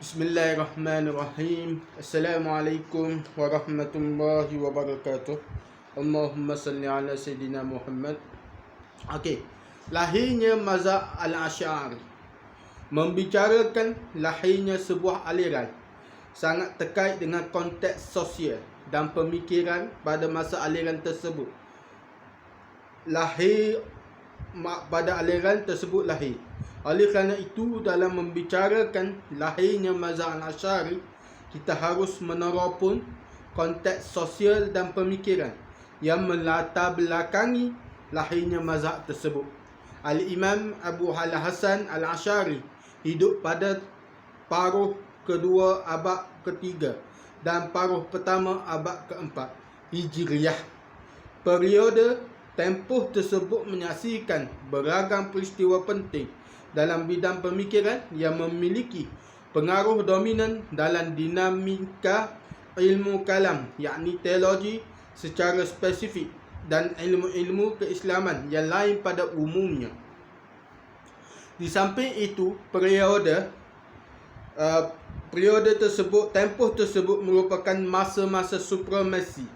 Bismillahirrahmanirrahim. Assalamualaikum warahmatullahi wabarakatuh. Allahumma salli ala Sayyidina Muhammad. Okey. Lahirnya mazhab Al-Asy'ari. Membicarakan lahirnya sebuah aliran sangat terkait dengan konteks sosial dan pemikiran pada masa aliran tersebut. Pada aliran tersebut lahir. Oleh kerana itu, dalam membicarakan lahirnya mazhab Al-Asy'ari, kita harus menerapun konteks sosial dan pemikiran yang melatar belakangi lahirnya mazhab tersebut. Al-Imam Abu Al-Hasan Al-Asy'ari hidup pada paruh kedua abad ketiga dan paruh pertama abad keempat Hijriyah. Periode tempoh tersebut menyaksikan beragam peristiwa penting dalam bidang pemikiran yang memiliki pengaruh dominan dalam dinamika ilmu kalam, yakni teologi secara spesifik, dan ilmu-ilmu keislaman yang lain pada umumnya. Di samping itu, periode tersebut, tempoh tersebut merupakan masa-masa supremasi.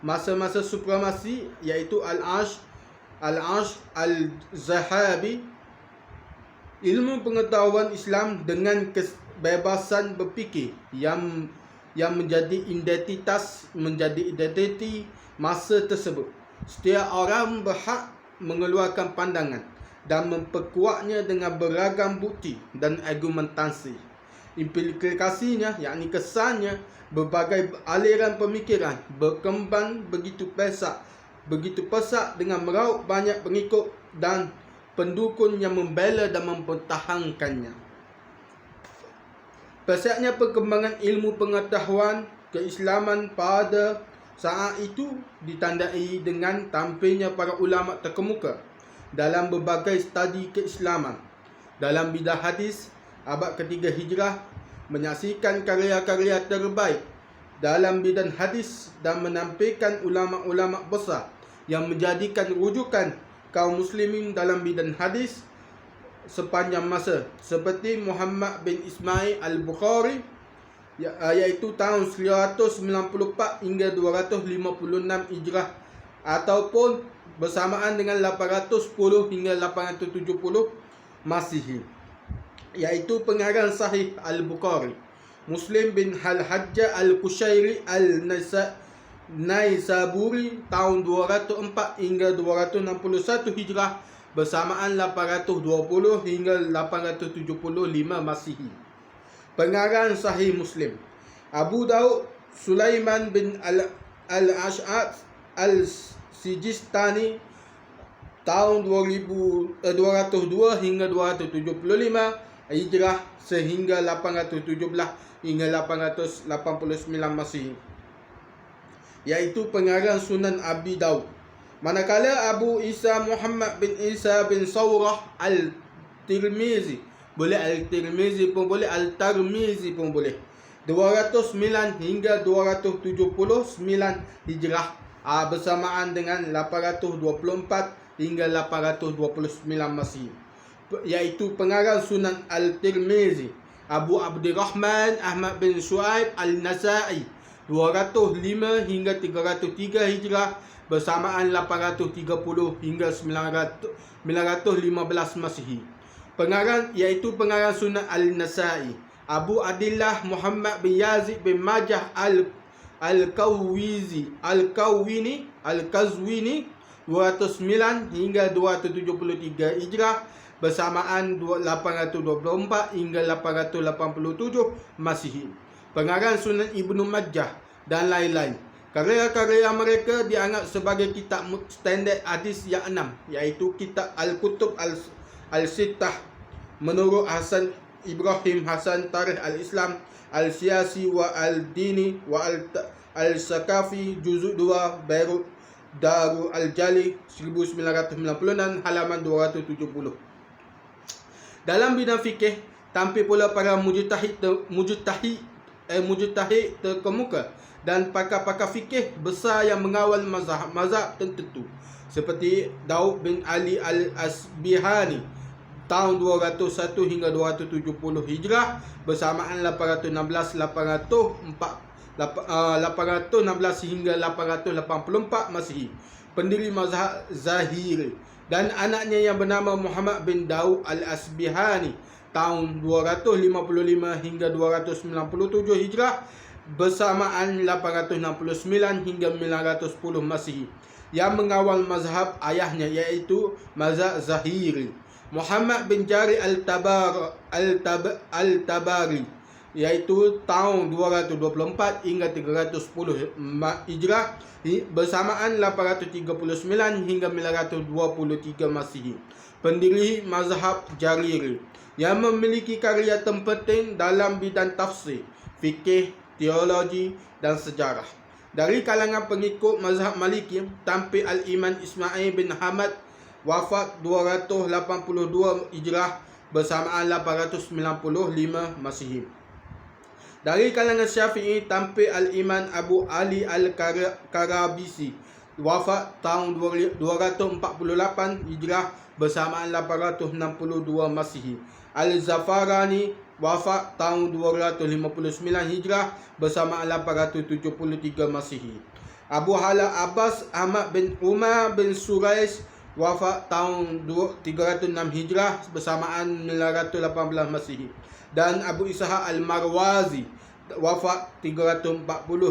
Masa-masa supremasi iaitu Al-Ashr Al-Zahabi, ilmu pengetahuan Islam dengan kebebasan berfikir yang menjadi identiti masa tersebut. Setiap orang berhak mengeluarkan pandangan dan memperkuatnya dengan beragam bukti dan argumentasi. Implikasinya, yakni kesannya, berbagai aliran pemikiran berkembang begitu pesat dengan meraup banyak pengikut dan pendukung yang membela dan mempertahankannya. Pesatnya perkembangan ilmu pengetahuan keislaman pada saat itu ditandai dengan tampilnya para ulama terkemuka dalam berbagai studi keislaman. Dalam bidang hadis, abad ketiga Hijrah menyaksikan karya-karya terbaik dalam bidang hadis dan menampilkan ulama-ulama besar yang menjadikan rujukan kaum muslimin dalam bidang hadis sepanjang masa, seperti Muhammad bin Ismail Al-Bukhari, iaitu tahun 194 hingga 256 Hijrah, ataupun bersamaan dengan 810 hingga 870 Masihi, iaitu pengarang Sahih Al-Bukhari. Muslim bin Al-Hajjaj Al-Qushairi Al-Naisaburi tahun 204 hingga 261 Hijrah, bersamaan 820 hingga 875 Masihi. Pengarang Sahih Muslim Abu Daud Sulaiman bin Al-Ash'ab Al-Sijistani tahun 202 hingga 275 Hijrah sehingga 817 hingga 889 Masihi, iaitu pengarang Sunan Abi Daud. Manakala Abu Isa Muhammad bin Isa bin Sawrah Al-Tirmizi, boleh Al-Tirmizi pun boleh, Al-Tarmizi pun boleh, 209 hingga 279 Hijrah, bersamaan dengan 824 hingga 829 Masihi, iaitu pengarang Sunan Al-Tirmizi. Abu Abdurrahman Ahmad bin Shu'aib Al-Nasa'i 205 hingga 303 Hijrah, bersamaan 830 hingga 915 Masihi. Pengarang iaitu pengarang Sunan Al-Nasa'i Abu Adillah Muhammad bin Yazid bin Majah Al-Kawini 209 hingga 273 Hijrah, bersamaan 824 hingga 887 Masihi. Pengarang Sunan Ibnu Majah dan lain-lain. Karya-karya mereka dianggap sebagai kitab standard hadis yang 6, iaitu kitab Al-Kutub Al-Sittah menurut Hasan Ibrahim Hasan Tarikh Al-Islam Al-Siyasi wa Al-Dini wa Al-Sakafi Juzuk 2 Beirut Darul Al-Jali 1996 halaman 270. Dalam bidang fikih, tampil pula para mujtahid terkemuka dan pakar-pakar fikih besar yang mengawal mazhab tertentu, seperti Daud bin Ali Al-Asbihani tahun 201 hingga 270 Hijrah bersamaan 816 hingga 884 Masihi. Pendiri mazhab Zahiri dan anaknya yang bernama Muhammad bin Daud al-Asbihani tahun 255 hingga 297 Hijrah bersamaan 869 hingga 910 Masihi yang mengawal mazhab ayahnya iaitu mazhab Zahiri. Muhammad bin Jari al-Tabari iaitu tahun 224 hingga 310 Hijrah bersamaan 839 hingga 923 Masihi. Pendiri mazhab Jariri yang memiliki karya terpenting dalam bidang tafsir, fikih, teologi dan sejarah. Dari kalangan pengikut mazhab Maliki, tampil Al-Imam Ismail bin Hamad wafat 282 Hijrah bersamaan 895 Masihi. Dari kalangan Syafi'i, tampil Al-Imam Abu Ali Al-Karabisi wafat tahun 248 Hijrah bersamaan 862 Masihi. Al-Zafarani wafat tahun 259 Hijrah bersama 873 Masihi. Abu Hala Abbas Ahmad bin Umar bin Surais wafat tahun 306 Hijrah bersamaan 918 Masihi. Dan Abu Ishaq Al-Marwazi wafat 340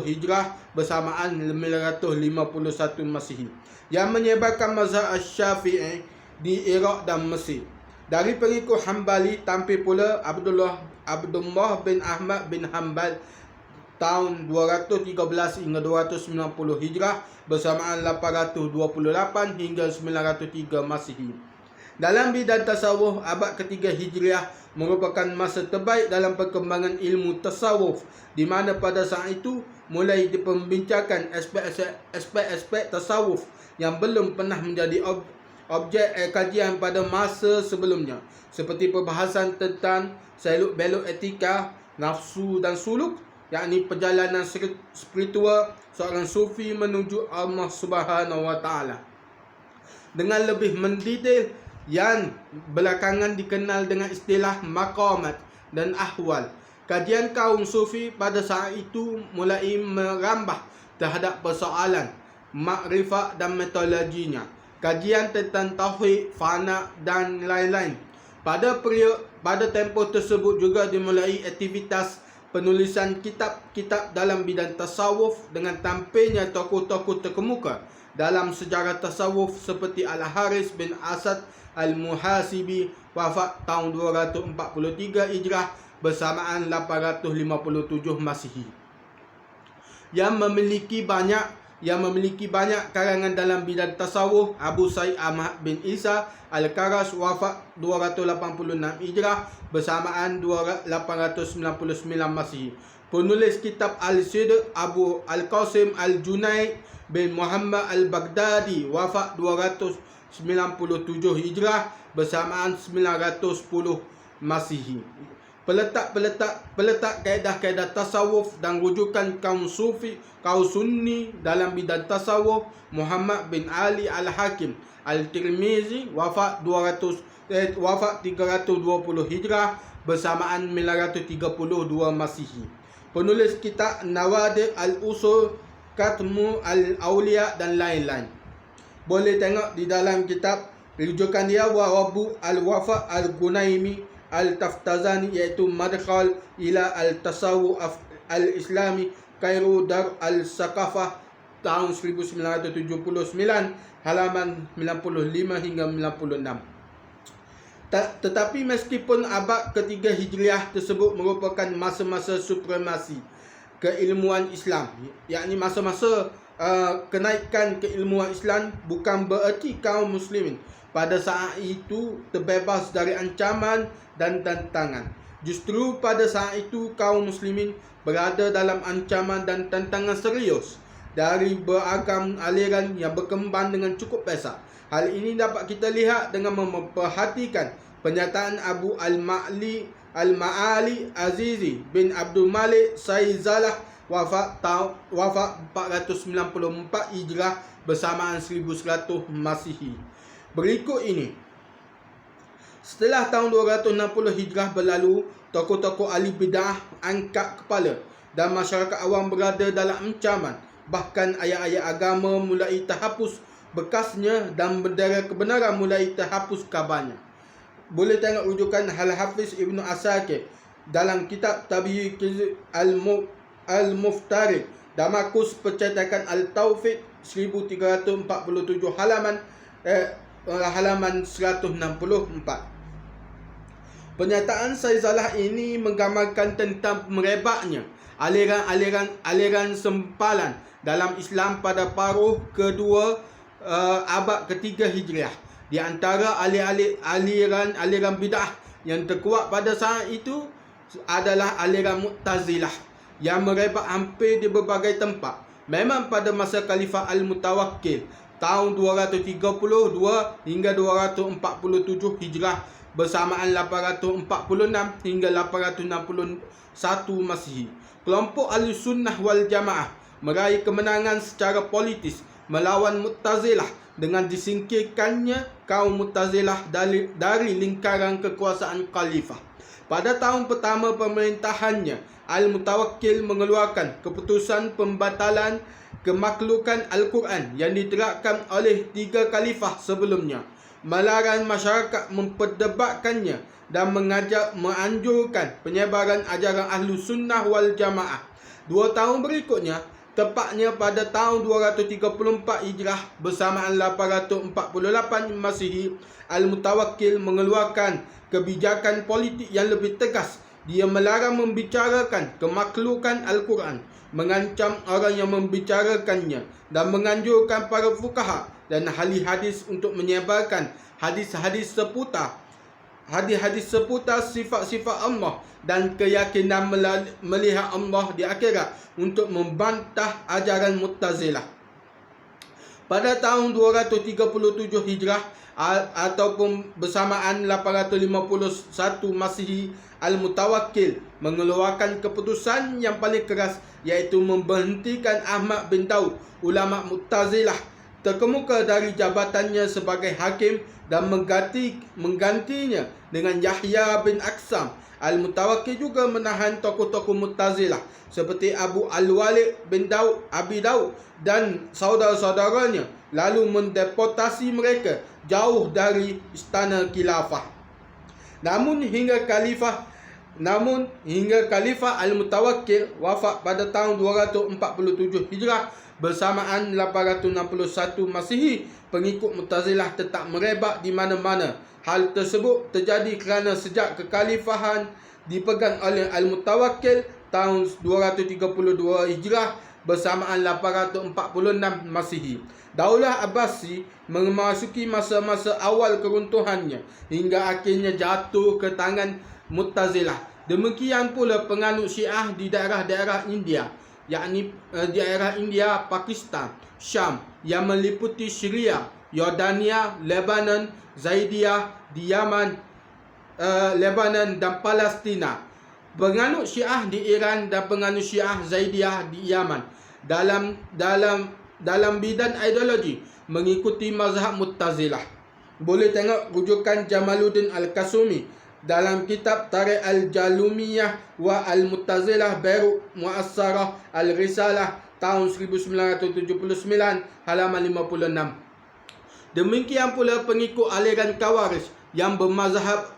Hijrah bersamaan 951 Masihi, yang menyebarkan mazhab Syafi'i di Iraq dan Mesir. Dari pengikut Hambali tampil pula Abdullah bin Ahmad bin Hanbal tahun 213 hingga 290 Hijrah bersamaan 828 hingga 903 Masihi. Dalam bidang tasawuf, abad ketiga Hijriah merupakan masa terbaik dalam perkembangan ilmu tasawuf, di mana pada saat itu mulai diperbincangkan aspek-aspek tasawuf yang belum pernah menjadi objek kajian pada masa sebelumnya, seperti perbahasan tentang seluk-beluk etika, nafsu dan suluk, yakni perjalanan spiritual seorang sufi menuju Allah Subhanahu wa taala. Dengan lebih mendetail, yang belakangan dikenal dengan istilah maqamat dan ahwal. Kajian kaum sufi pada saat itu mulai merambah terhadap persoalan makrifat dan metodologinya, kajian tentang tauhid, fana dan lain-lain. Pada tempoh tersebut juga dimulai aktivitas penulisan kitab-kitab dalam bidang tasawuf dengan tampilnya tokoh-tokoh terkemuka dalam sejarah tasawuf seperti Al-Haris bin Asad Al-Muhasibi wafat tahun 243 Hijrah bersamaan 857 Masihi, yang memiliki banyak karangan dalam bidang tasawuf. Abu Said Ahmad bin Isa Al-Karas wafat 286 Hijrah bersamaan 899 Masihi. Penulis kitab Al-Sidq Abu Al-Qasim Al-Junaid bin Muhammad Al-Baghdadi wafat 297 Hijrah bersamaan 910 Masihi. Peletak kaedah-kaedah tasawuf dan rujukan kaum Sunni dalam bidang tasawuf Muhammad bin Ali Al-Hakim Al-Tirmizi wafat 320 Hijrah bersamaan 932 Masihi. Penulis kitab Nawadir Al-Usul, Katmu Al-Awliya dan lain-lain. Boleh tengok di dalam kitab rujukan dia Warabu Al-Wafa Al-Gunaimi Al-Taftazani, iaitu Madkhal ila Al-Tasawuf Al-Islami Kairu Dar Al-Saqafah tahun 1979 halaman 95 hingga 96. Tetapi meskipun abad ketiga Hijriah tersebut merupakan masa-masa supremasi keilmuan Islam, yakni masa-masa kenaikan keilmuan Islam, bukan bererti kaum muslimin pada saat itu terbebas dari ancaman dan tantangan. Justru pada saat itu kaum muslimin berada dalam ancaman dan tantangan serius dari beragam aliran yang berkembang dengan cukup pesat. Hal ini dapat kita lihat dengan memperhatikan pernyataan Abu Al-Ma'ali Azizi bin Abdul Malik Saizalah wafat 494 Hijrah bersamaan 1100 Masihi. Berikut ini Setelah tahun 260 Hijrah berlalu, tokoh-tokoh ahli bid'ah angkat kepala dan masyarakat awam berada dalam ancaman. Bahkan ayat-ayat agama mulai terhapus bekasnya dan bendera kebenaran mulai terhapus kabarnya. Boleh tengok rujukan Al-Hafiz Ibn Asakir dalam kitab Tabi'i Al-Muftarid, Damaskus, percetakan Al-Taufiq 1347 halaman 164. Pernyataan Saizallah ini menggambarkan tentang merebaknya aliran sempalan dalam Islam pada paruh kedua abad ketiga Hijriah. Di antara aliran bid'ah yang terkuat pada saat itu adalah aliran Mu'tazilah yang merebak hampir di berbagai tempat. Memang pada masa Khalifah Al-Mutawakkil tahun 232 hingga 247 Hijrah bersamaan 846 hingga 861 Masihi, kelompok Ahlussunnah wal Jamaah meraih kemenangan secara politis melawan Mu'tazilah dengan disingkirkannya kaum Mu'tazilah dari lingkaran kekuasaan khalifah. Pada tahun pertama pemerintahannya, Al-Mutawakkil mengeluarkan keputusan pembatalan kemakhlukan Al-Quran yang diterapkan oleh 3 khalifah sebelumnya, melarang masyarakat memperdebatkannya dan menganjurkan penyebaran ajaran Ahlussunnah wal Jamaah. 2 tahun berikutnya, tepatnya pada tahun 234 Hijrah bersamaan 848 Masihi, Al-Mutawakkil mengeluarkan kebijakan politik yang lebih tegas. Dia melarang membicarakan kemakhlukan Al-Quran, mengancam orang yang membicarakannya dan menganjurkan para fuqaha dan ahli hadis untuk menyebarkan hadis-hadis seputar sifat-sifat Allah dan keyakinan melihat Allah di akhirat untuk membantah ajaran Mu'tazilah. Pada tahun 237 Hijrah ataupun bersamaan 851 Masihi, Al-Mutawakkil mengeluarkan keputusan yang paling keras, iaitu memberhentikan Ahmad bin Daud, ulama Mu'tazilah terkemuka, dari jabatannya sebagai hakim dan menggantinya dengan Yahya bin Aksam. Al-Mutawakkil juga menahan tokoh-tokoh Mu'tazilah seperti Abu Al-Walid bin Abi Daud dan saudara-saudaranya, lalu mendeportasi mereka jauh dari istana khilafah. Namun hingga Khalifah Al-Mutawakkil wafat pada tahun 247 Hijrah bersamaan 861 Masihi, pengikut Mu'tazilah tetap merebak di mana-mana. Hal tersebut terjadi kerana sejak kekhalifahan dipegang oleh Al-Mutawakkil tahun 232 Hijrah bersamaan 846 Masihi, Daulah Abbasi memasuki masa-masa awal keruntuhannya hingga akhirnya jatuh ke tangan Mu'tazilah. Demikian pula penganut Syiah di daerah-daerah India, yakni daerah India, Pakistan, Syam yang meliputi Syria, Yordania, Lebanon, Zaidiyah di Yaman, Lebanon dan Palestina. Penganut Syiah di Iran dan penganut Syiah Zaidiyah di Yaman dalam bidang ideologi mengikuti mazhab Mu'tazilah. Boleh tengok rujukan Jamaluddin Al-Kasumi dalam kitab Tarikh Al-Jalumiyah wa Al-Mu'tazilah Beirut Mu'assarah Al-Risalah tahun 1979 halaman 56. Demikian pula pengikut aliran Khawarij yang bermazhab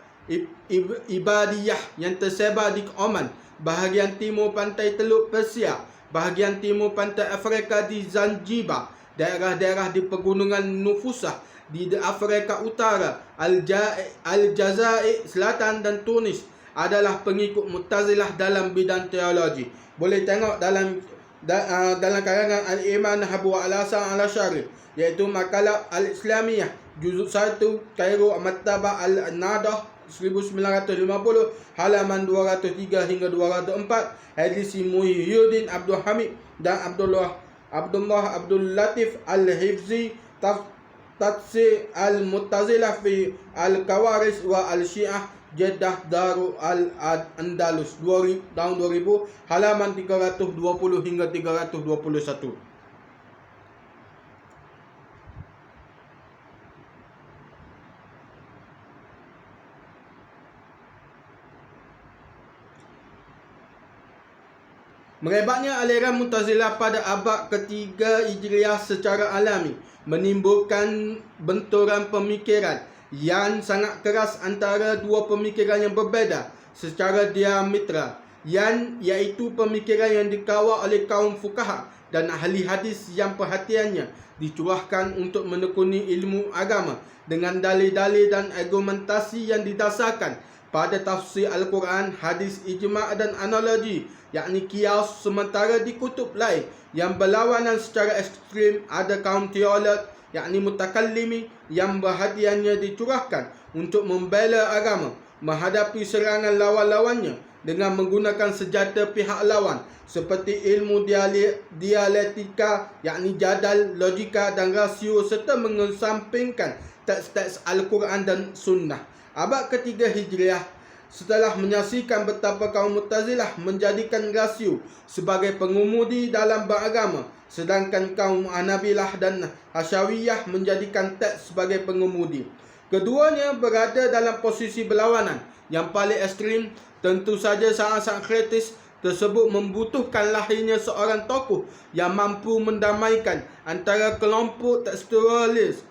Ibadiyah yang tersebar di Oman, bahagian timur pantai Teluk Persia, bahagian timur pantai Afrika di Zanzibar, daerah-daerah di pegunungan Nufusah di Afrika Utara, Aljazair Selatan dan Tunis adalah pengikut Mu'tazilah dalam bidang teologi. Boleh tengok dalam karangan Al-Iman Abu Al-Hasan Al-Asy'ari, iaitu Makalah Al-Islamiyah juzuk 1, Kairo Maktabah Al-Nadah 1950 halaman 203 hingga 204, edisi Muhyiddin Abdul Hamid dan Abdul Latif Al-Hifzi, Tafsir Al-Mu'tazilah fi Al-Khawarij wa Al-Syiah, Jeddah Darul Al-Andalus tahun 2000 halaman 320 hingga 321. Merebaknya aliran Mu'tazilah pada abad ketiga Hijriah secara alami menimbulkan benturan pemikiran yang sangat keras antara dua pemikiran yang berbeza secara diametral, iaitu pemikiran yang dikawal oleh kaum fuqaha dan ahli hadis yang perhatiannya dicurahkan untuk menekuni ilmu agama dengan dalil-dalil dan argumentasi yang didasarkan pada tafsir Al-Quran, hadis, ijma' dan analogi, yakni qiyas. Sementara di kutub lain yang berlawanan secara ekstrim, ada kaum teolog, yakni mutakallimi, yang perhatiannya dicurahkan untuk membela agama, menghadapi serangan lawan-lawannya dengan menggunakan senjata pihak lawan seperti ilmu dialektika, yakni jadal, logika dan rasio, serta mengesampingkan teks-teks Al-Quran dan Sunnah. Abad ketiga Hijriah setelah menyaksikan betapa kaum Mu'tazilah menjadikan rasio sebagai pengemudi dalam beragama, sedangkan kaum Hanabilah dan Hasyawiyah menjadikan teks sebagai pengemudi. Keduanya berada dalam posisi berlawanan yang paling ekstrim. Tentu saja sangat-sangat kritis tersebut membutuhkan lahirnya seorang tokoh yang mampu mendamaikan antara kelompok tekstualis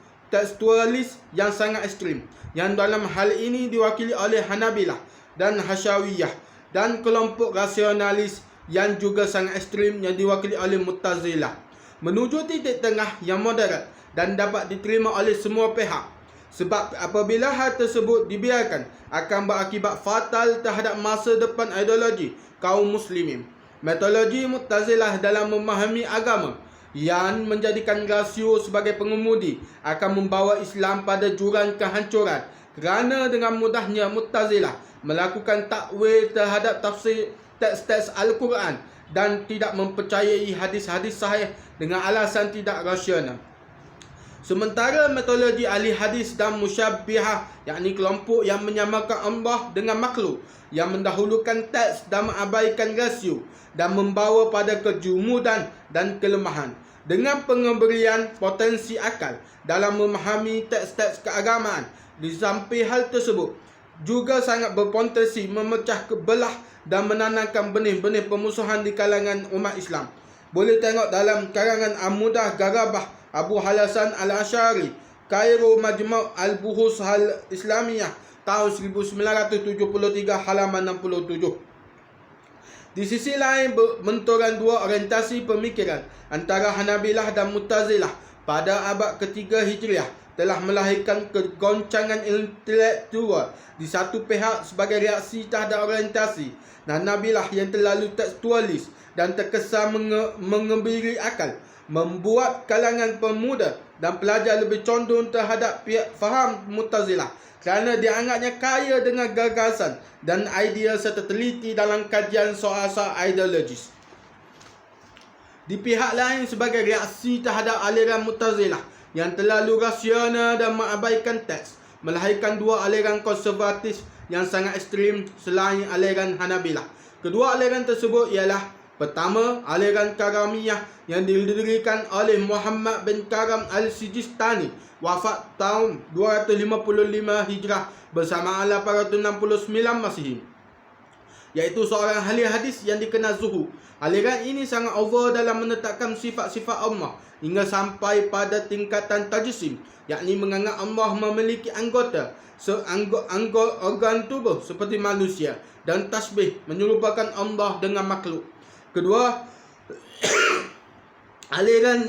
yang sangat ekstrim, yang dalam hal ini diwakili oleh Hanabilah dan Hasyawiyah, dan kelompok rasionalis yang juga sangat ekstrim yang diwakili oleh Mu'tazilah, menuju titik tengah yang moderat dan dapat diterima oleh semua pihak. Sebab apabila hal tersebut dibiarkan akan berakibat fatal terhadap masa depan ideologi kaum muslimin. Metodologi Mu'tazilah dalam memahami agama yang menjadikan rasio sebagai pengemudi akan membawa Islam pada jurang kehancuran, kerana dengan mudahnya Mu'tazilah melakukan takwil terhadap tafsir teks-teks Al-Quran dan tidak mempercayai hadis-hadis sahih dengan alasan tidak rasional. Sementara metodologi ahli hadis dan musyabbihah, yakni kelompok yang menyamakan Allah dengan makhluk, yang mendahulukan teks dan mengabaikan rasio dan membawa pada kejumudan dan kelemahan, dengan pemberian potensi akal dalam memahami teks-teks keagamaan. Di samping hal tersebut juga sangat berpotensi memecah belah dan menanamkan benih-benih permusuhan di kalangan umat Islam. Boleh tengok dalam karangan Amudah Garabah Abu Halasan Al-Asy'ari, Kairo Majmu' Al-Buhus Al-Islamiyah, tahun 1973, halaman 67. Di sisi lain, benturan dua orientasi pemikiran antara Hanabilah dan Mu'tazilah pada abad ketiga Hijriah telah melahirkan kegoncangan intelektual di satu pihak sebagai reaksi terhadap orientasi Hanabilah yang terlalu tekstualis dan terkesan mengebiri akal, membuat kalangan pemuda dan pelajar lebih condong terhadap faham Mu'tazilah kerana dianggapnya kaya dengan gagasan dan idea serta teliti dalam kajian soal-soal ideologis. Di pihak lain, sebagai reaksi terhadap aliran Mu'tazilah yang terlalu rasional dan mengabaikan teks, melahirkan dua aliran konservatif yang sangat ekstrim selain aliran Hanabilah. Kedua aliran tersebut ialah: pertama, aliran Karamiyah yang didirikan oleh Muhammad bin Karam Al-Sijistani, wafat tahun 255 Hijrah bersamaan 869 Masihi, iaitu seorang ahli hadis yang dikenal zuhud. Aliran ini sangat over dalam menetapkan sifat-sifat Allah hingga sampai pada tingkatan tajsim, yakni menganggap Allah memiliki anggota organ tubuh seperti manusia, dan tasbih, menyerupakan Allah dengan makhluk. Kedua, aliran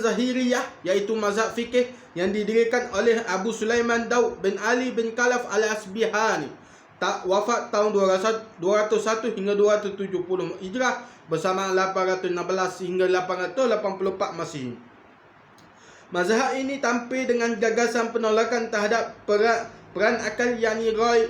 Zahiriyah, iaitu mazhab fikih yang didirikan oleh Abu Sulaiman Daud bin Ali bin Khalaf Al-Asbihani, wafat tahun 201 hingga 270 Hijrah bersama 816 hingga 884 Masihi. Mazhab ini tampil dengan gagasan penolakan terhadap peran akal, yakni Roy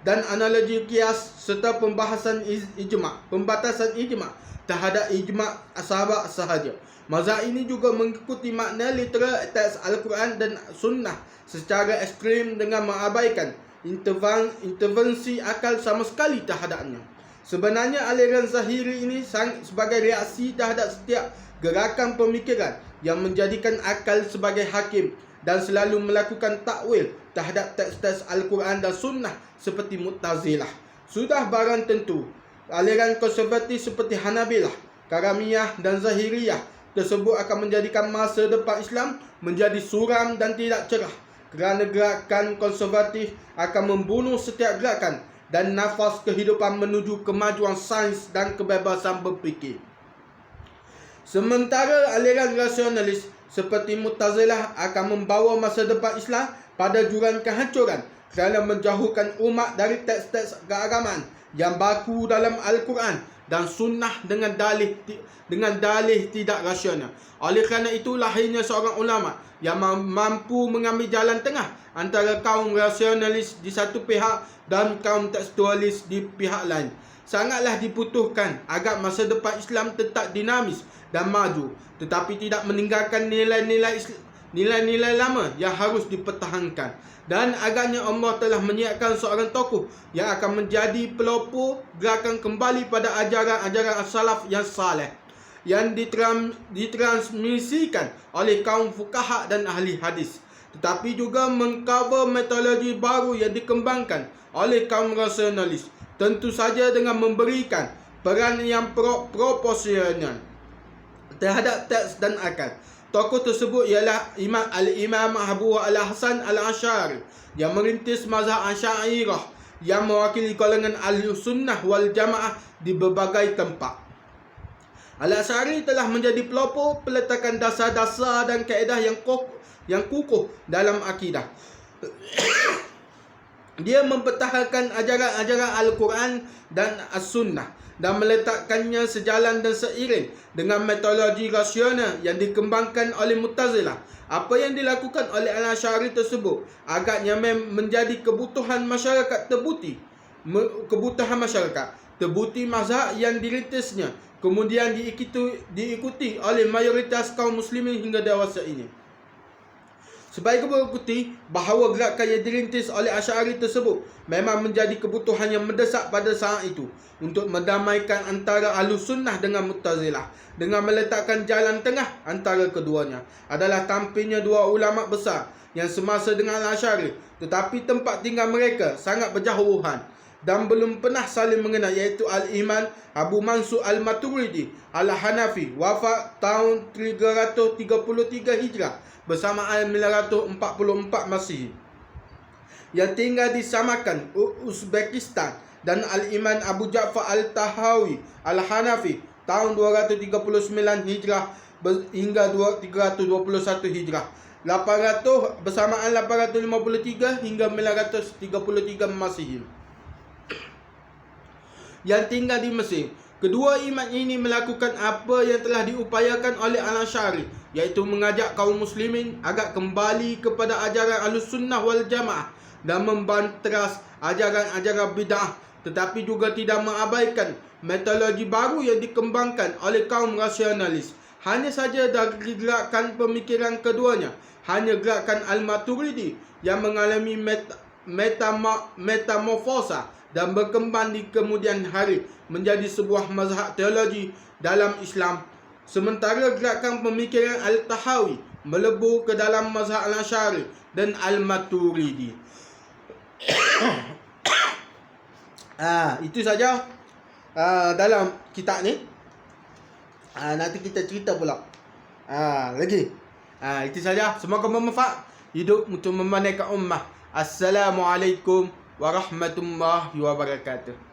dan analogi kias, serta pembatasan ijma' terhadap ijma' sahabat sahaja. Mazhab ini juga mengikuti makna literal teks Al-Quran dan Sunnah secara ekstrim dengan mengabaikan intervensi akal sama sekali terhadapnya. Sebenarnya aliran Zahiri ini sebagai reaksi terhadap setiap gerakan pemikiran yang menjadikan akal sebagai hakim dan selalu melakukan takwil terhadap teks-teks Al-Quran dan Sunnah seperti Mu'tazilah. Sudah barang tentu, aliran konservatif seperti Hanabilah, Karamiyah dan Zahiriyah tersebut akan menjadikan masa depan Islam menjadi suram dan tidak cerah, kerana gerakan konservatif akan membunuh setiap gerakan dan nafas kehidupan menuju kemajuan sains dan kebebasan berfikir. Sementara aliran rasionalis seperti Mu'tazilah akan membawa masa depan Islam pada jurang kehancuran kerana menjauhkan umat dari teks-teks keagamaan yang baku dalam Al-Quran dan sunnah dengan dalih tidak rasional. Oleh kerana itu, lahirnya seorang ulama yang mampu mengambil jalan tengah antara kaum rasionalis di satu pihak dan kaum tekstualis di pihak lain. Sangatlah dibutuhkan agar masa depan Islam tetap dinamis dan maju, tetapi tidak meninggalkan nilai-nilai lama yang harus dipertahankan. Dan agaknya Allah telah menyiapkan seorang tokoh yang akan menjadi pelopor gerakan kembali pada ajaran-ajaran as-salaf yang saleh, yang ditransmisikan oleh kaum fuqaha dan ahli hadis, tetapi juga mengcover metodologi baru yang dikembangkan oleh kaum rasionalis, tentu saja dengan memberikan peran yang proporsional terhadap teks dan akal. Tokoh tersebut ialah Al-Imam Abu Al-Hasan Al-Asy'ari yang merintis mazhab Asy'ariyah yang mewakili golongan Ahlussunnah wal Jamaah di berbagai tempat. Al-Asy'ari telah menjadi pelopor peletakan dasar-dasar dan kaedah yang kukuh dalam akidah. Dia mempertahankan ajaran-ajaran Al-Quran dan As-Sunnah dan meletakkannya sejalan dan seiring dengan metodologi rasional yang dikembangkan oleh Mu'tazilah. Apa yang dilakukan oleh Al-Asy'ari tersebut agaknya menjadi kebutuhan masyarakat terbukti mazhab yang dirintisnya kemudian diikuti oleh mayoritas kaum muslimin hingga dewasa ini. Sebagai bukti bahawa gerakan yang dirintis oleh Asy'ari tersebut memang menjadi kebutuhan yang mendesak pada saat itu untuk mendamaikan antara Ahlussunnah dengan Mu'tazilah dengan meletakkan jalan tengah antara keduanya adalah tampilnya dua ulama besar yang semasa dengan Asy'ari, tetapi tempat tinggal mereka sangat berjauhan dan belum pernah saling mengenal, iaitu Al-Imam Abu Mansur Al-Maturidi Al-Hanafi, wafat tahun 333 Hijrah bersamaan 944 Masihi, yang tinggal di Samarkand, Uzbekistan, dan Al-Imam Abu Ja'far Al-Tahawi Al-Hanafi tahun 239 Hijrah hingga 321 Hijrah, 800 bersamaan 853 hingga 933 Masihi, yang tinggal di Mesir. Kedua imam ini melakukan apa yang telah diupayakan oleh Al-Asy'ari, iaitu mengajak kaum muslimin agar kembali kepada ajaran Ahlussunnah wal Jamaah dan membanteras ajaran-ajaran bid'ah, tetapi juga tidak mengabaikan metodologi baru yang dikembangkan oleh kaum rasionalis. Hanya saja dari gerakan pemikiran keduanya, hanya gerakan Al-Maturidi yang mengalami metamorfosa dan berkembang di kemudian hari menjadi sebuah mazhab teologi dalam Islam. Sementara gerakan pemikiran Al-Tahawi melebur ke dalam mazhab Al-Asy'ari dan Al-Maturidi. Itu saja dalam kitab ni. Nanti kita cerita pula lagi. Itu saja. Semoga bermanfaat hidup untuk memandaikan ummah. Assalamualaikum warahmatullahi wabarakatuh.